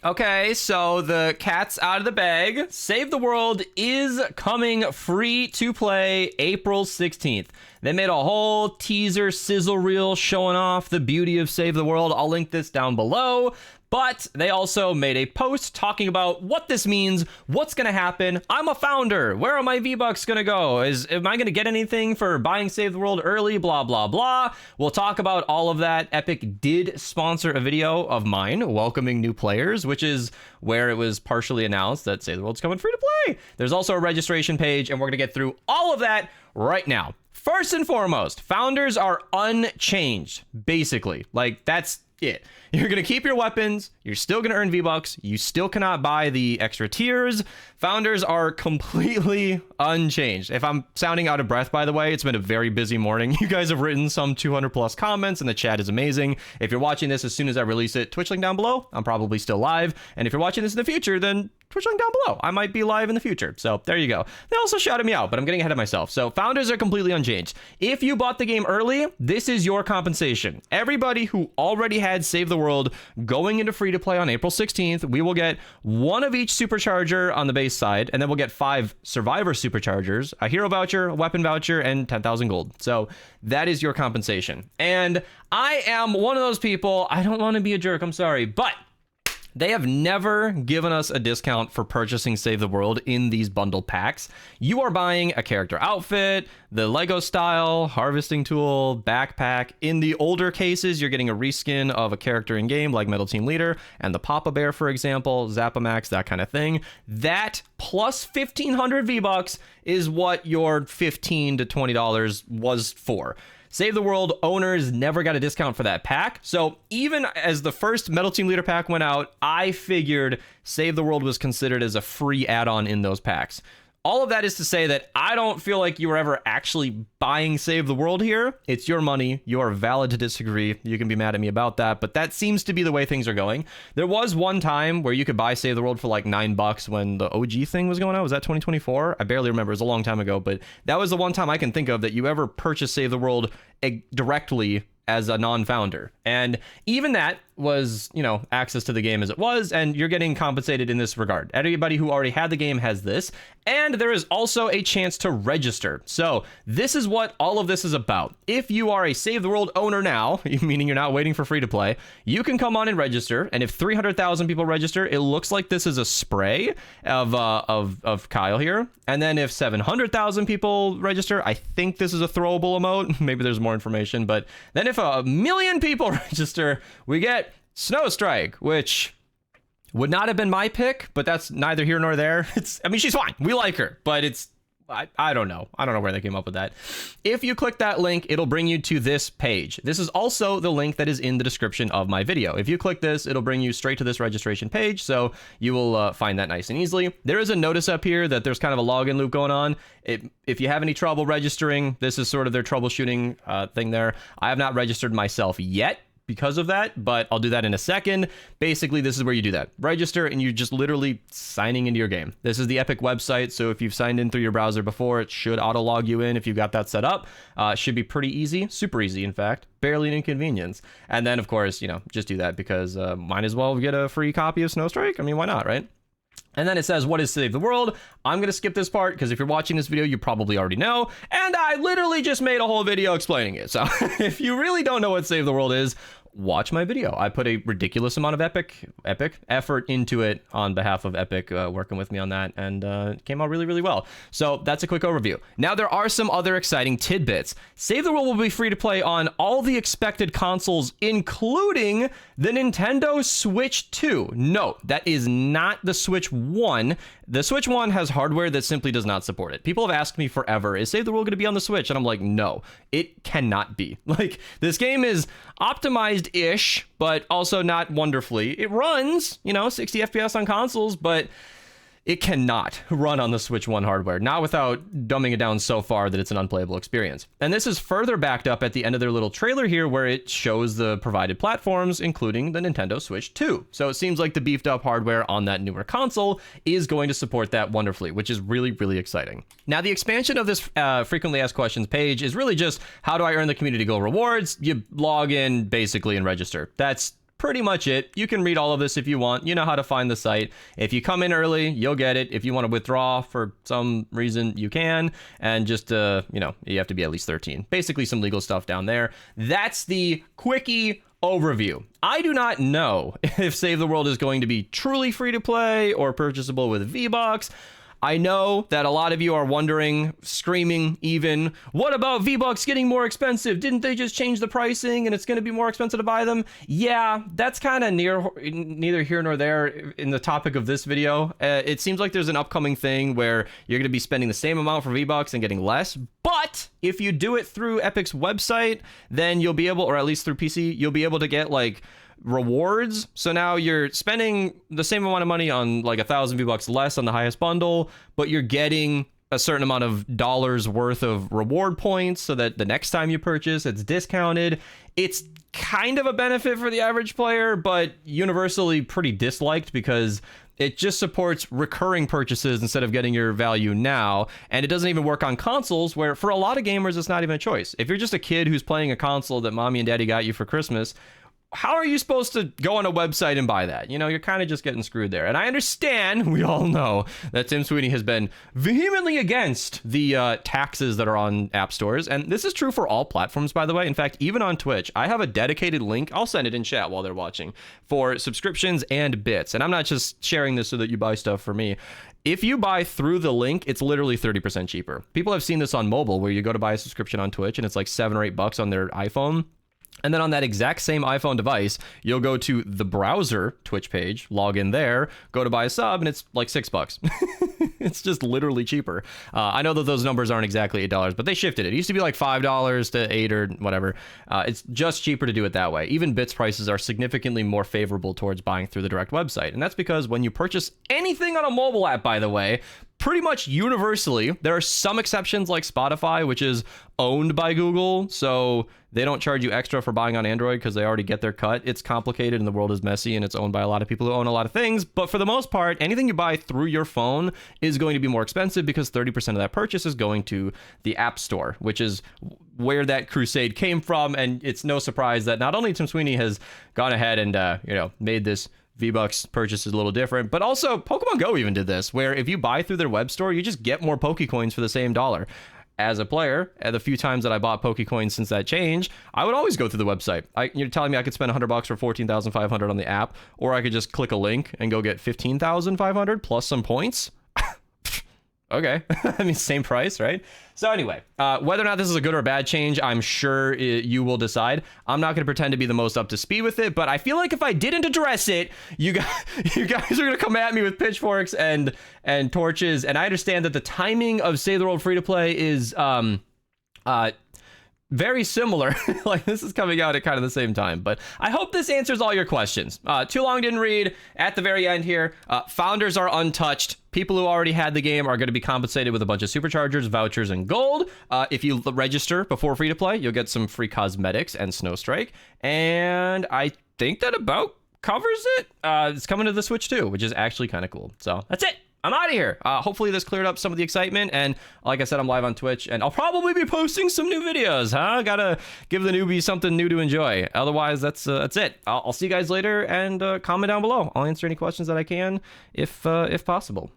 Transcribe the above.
Okay, so the cat's out of the bag. Save the World is coming free to play April 16th. They made a whole teaser sizzle reel showing off the beauty of Save the World. I'll link this down below. But they also made a post talking about what this means, what's going to happen. I'm a founder. Where are my V-Bucks going to go? Am I going to get anything for buying Save the World early? Blah, blah, blah. We'll talk about all of that. Epic did sponsor a video of mine welcoming new players, which is where it was partially announced that Save the World's coming free to play. There's also a registration page, and we're going to get through all of that right now. First and foremost, founders are unchanged, basically. Like, that's it. You're going to keep your weapons. You're still going to earn V-Bucks. You still cannot buy the extra tiers. Founders are completely unchanged. If I'm sounding out of breath, by the way, it's been a very busy morning. You guys have written some 200 plus comments and the chat is amazing. If you're watching this as soon as I release it, Twitch link down below. I'm probably still live. And if you're watching this in the future, then Twitch link down below. I might be live in the future. So there you go. They also shouted me out, but I'm getting ahead of myself. So founders are completely unchanged. If you bought the game early, this is your compensation. Everybody who already had Save the World going into free to play on April 16th, we will get one of each supercharger on the base side, and then we'll get 5 survivor superchargers, a hero voucher, a weapon voucher, and 10,000 gold. So that is your compensation. And I am one of those people, I don't want to be a jerk, I'm sorry, but they have never given us a discount for purchasing Save the World in these bundle packs. You are buying a character outfit, the Lego style, harvesting tool, backpack. In the older cases, you're getting a reskin of a character in game like Metal Team Leader and the Papa Bear, for example, Zapamax, that kind of thing. That plus 1,500 V-Bucks is what your $15 to $20 was for. Save the World owners never got a discount for that pack. So even as the first Metal Team Leader pack went out, I figured Save the World was considered as a free add-on in those packs. All of that is to say that I don't feel like you were ever actually buying Save the World here. It's your money. You are valid to disagree. You can be mad at me about that, but that seems to be the way things are going. There was one time where you could buy Save the World for like $9 when the OG thing was going on. Was that 2024? I barely remember. It was a long time ago, but that was the one time I can think of that you ever purchased Save the World directly as a non-founder. And even that was, you know, access to the game as it was, and you're getting compensated in this regard. Everybody who already had the game has this, and there is also a chance to register. So this is what all of this is about. If you are a Save the World owner now, meaning you're not waiting for free to play, you can come on and register, and if 300,000 people register, it looks like this is a spray of Kyle here. And then if 700,000 people register, I think this is a throwable emote. Maybe there's more information, but then if 1,000,000 people register, we get Snowstrike, which would not have been my pick, but that's neither here nor there. I mean, she's fine. We like her, but I don't know. I don't know where they came up with that. If you click that link, it'll bring you to this page. This is also the link that is in the description of my video. If you click this, it'll bring you straight to this registration page, so you will find that nice and easily. There is a notice up here that there's kind of a login loop going on. If you have any trouble registering, this is sort of their troubleshooting thing there. I have not registered myself yet because of that, but I'll do that in a second. Basically, this is where you do that. Register, and you're just literally signing into your game. This is the Epic website, so if you've signed in through your browser before, it should auto-log you in if you've got that set up. Should be pretty easy, super easy, in fact. Barely an inconvenience. And then, of course, you know, just do that because might as well get a free copy of Snowstrike. I mean, why not, right? And then it says, what is Save the World? I'm going to skip this part because if you're watching this video, you probably already know. And I literally just made a whole video explaining it. So if you really don't know what Save the World is, watch my video. I put a ridiculous amount of epic effort into it on behalf of Epic, working with me on that, and it came out really, really well. So that's a quick overview. Now there are some other exciting tidbits. Save the World will be free to play on all the expected consoles, including the Nintendo Switch 2. No, that is not the Switch 1. The Switch 1 has hardware that simply does not support it. People have asked me forever, is Save the World going to be on the Switch? And I'm like, no, it cannot be. Like, this game is optimized-ish, but also not wonderfully. It runs, you know, 60 FPS on consoles, but it cannot run on the Switch 1 hardware, not without dumbing it down so far that it's an unplayable experience. And this is further backed up at the end of their little trailer here, where it shows the provided platforms, including the Nintendo Switch 2. So it seems like the beefed up hardware on that newer console is going to support that wonderfully, which is really, really exciting. Now, the expansion of this frequently asked questions page is really just, how do I earn the community goal rewards? You log in basically and register. That's pretty much it. You can read all of this if you want. You know how to find the site. If you come in early, you'll get it. If you want to withdraw for some reason, you can. And just, you have to be at least 13. Basically some legal stuff down there. That's the quickie overview. I do not know if Save the World is going to be truly free to play or purchasable with V-Bucks. I know that a lot of you are wondering, screaming even, what about V-Bucks getting more expensive? Didn't they just change the pricing and it's going to be more expensive to buy them? Yeah, that's kind of neither here nor there in the topic of this video. It seems like there's an upcoming thing where you're going to be spending the same amount for V-Bucks and getting less. But if you do it through Epic's website, then you'll be able, or at least through PC, you'll be able to get like rewards. So now you're spending the same amount of money on like 1,000 V-Bucks less on the highest bundle, but you're getting a certain amount of dollars worth of reward points so that the next time you purchase, it's discounted. It's kind of a benefit for the average player, but universally pretty disliked because it just supports recurring purchases instead of getting your value now. And it doesn't even work on consoles where for a lot of gamers, it's not even a choice. If you're just a kid who's playing a console that mommy and daddy got you for Christmas, how are you supposed to go on a website and buy that? You're kind of just getting screwed there. And I understand, we all know, that Tim Sweeney has been vehemently against the taxes that are on app stores. And this is true for all platforms, by the way. In fact, even on Twitch, I have a dedicated link. I'll send it in chat while they're watching for subscriptions and bits. And I'm not just sharing this so that you buy stuff for me. If you buy through the link, it's literally 30% cheaper. People have seen this on mobile where you go to buy a subscription on Twitch and it's like $7 or $8 on their iPhone. And then on that exact same iPhone device, you'll go to the browser Twitch page, log in there, go to buy a sub, and it's like $6. It's just literally cheaper. I know that those numbers aren't exactly $8, but they shifted it. It used to be like $5 to $8 or whatever. It's just cheaper to do it that way. Even Bits prices are significantly more favorable towards buying through the direct website. And that's because when you purchase anything on a mobile app, by the way, pretty much universally, there are some exceptions like Spotify, which is owned by Google, so they don't charge you extra for buying on Android because they already get their cut. It's complicated and the world is messy and it's owned by a lot of people who own a lot of things. But for the most part, anything you buy through your phone is going to be more expensive because 30% of that purchase is going to the App Store, which is where that crusade came from. And it's no surprise that not only Tim Sweeney has gone ahead and, made this V-Bucks purchase is a little different, but also Pokemon Go even did this, where if you buy through their web store, you just get more Pokecoins for the same dollar. As a player, at the few times that I bought Pokecoins since that change, I would always go through the website. You're telling me I could spend $100 for 14,500 on the app, or I could just click a link and go get 15,500 plus some points? Okay. I mean, same price, right? So anyway, whether or not this is a good or bad change, I'm sure you will decide. I'm not going to pretend to be the most up to speed with it, but I feel like if I didn't address it, you guys are going to come at me with pitchforks and torches. And I understand that the timing of Save the World Free to Play is very similar. Like, this is coming out at kind of the same time, but I hope this answers all your questions. Too long didn't read. At the very end here, founders are untouched. People who already had the game are going to be compensated with a bunch of superchargers, vouchers, and gold. If you register before free to play, you'll get some free cosmetics and Snowstrike. And I think that about covers it. It's coming to the Switch too, which is actually kind of cool. So that's it. I'm out of here. Hopefully this cleared up some of the excitement. And like I said, I'm live on Twitch and I'll probably be posting some new videos, huh? Gotta give the newbies something new to enjoy. Otherwise, that's it. I'll see you guys later and comment down below. I'll answer any questions that I can if possible.